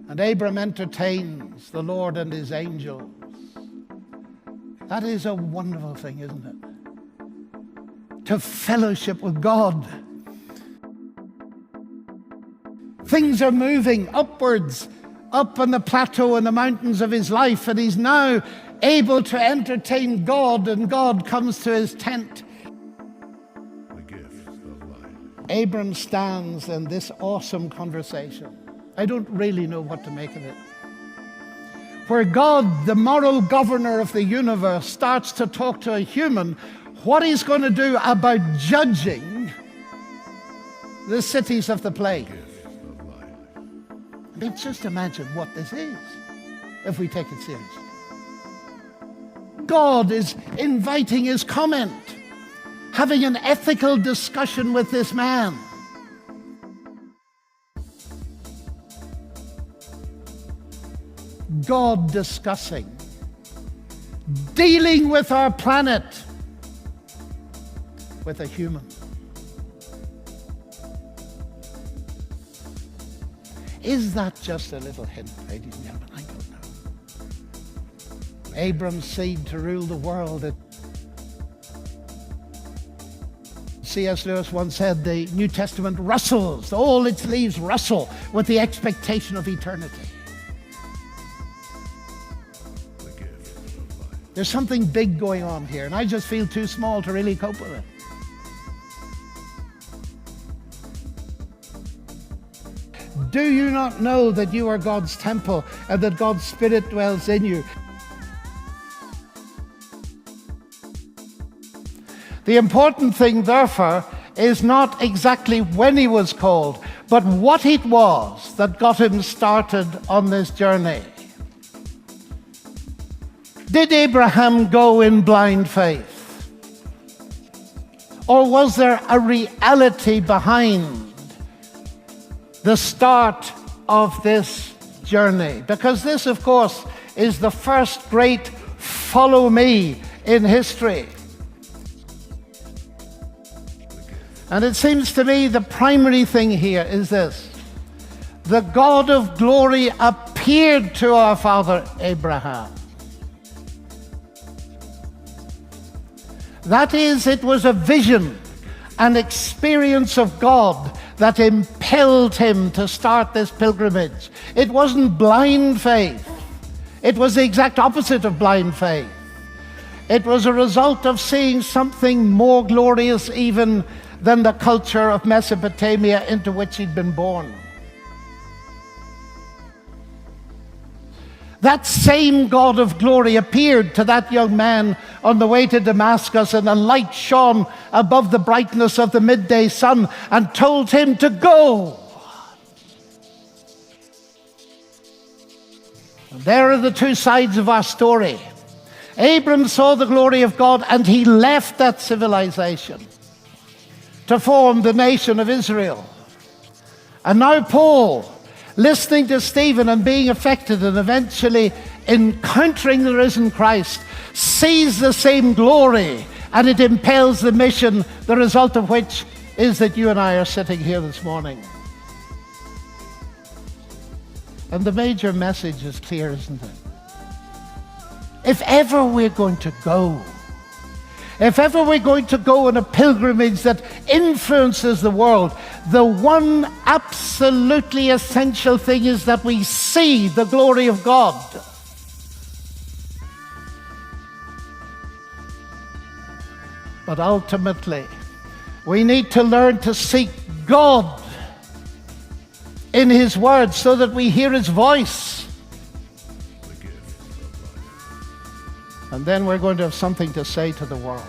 And Abram entertains the Lord and his angels. That is a wonderful thing, isn't it? To fellowship with God. Things are moving upwards, up on the plateau and the mountains of his life, and he's now able to entertain God, and God comes to his tent. The gift of life. Abram stands in this awesome conversation. I don't really know what to make of it. Where God, the moral governor of the universe, starts to talk to a human what he's going to do about judging the cities of the plain. I mean, just imagine what this is, if we take it seriously. God is inviting his comment, having an ethical discussion with this man. God discussing, dealing with our planet, with a human. Is that just a little hint, ladies and gentlemen? I don't know. Abram's seed to rule the world. C.S. Lewis once said the New Testament rustles, all its leaves rustle with the expectation of eternity. There's something big going on here, and I just feel too small to really cope with it. Do you not know that you are God's temple and that God's Spirit dwells in you? The important thing, therefore, is not exactly when he was called, but what it was that got him started on this journey. Did Abraham go in blind faith? Or was there a reality behind the start of this journey? Because this, of course, is the first great follow me in history. And it seems to me the primary thing here is this: the God of glory appeared to our father Abraham. That is, it was a vision, an experience of God that impelled him to start this pilgrimage. It wasn't blind faith. It was the exact opposite of blind faith. It was a result of seeing something more glorious even than the culture of Mesopotamia into which he'd been born. That same God of glory appeared to that young man on the way to Damascus, and a light shone above the brightness of the midday sun and told him to go. And there are the two sides of our story. Abram saw the glory of God and he left that civilization to form the nation of Israel. And now Paul, listening to Stephen and being affected and eventually encountering the risen Christ, sees the same glory, and it impels the mission, the result of which is that you and I are sitting here this morning. And the major message is clear, isn't it? If ever we're going to go, if ever we're going to go on a pilgrimage that influences the world, the one absolutely essential thing is that we see the glory of God. But ultimately, we need to learn to seek God in His Word so that we hear His voice. And then we're going to have something to say to the world.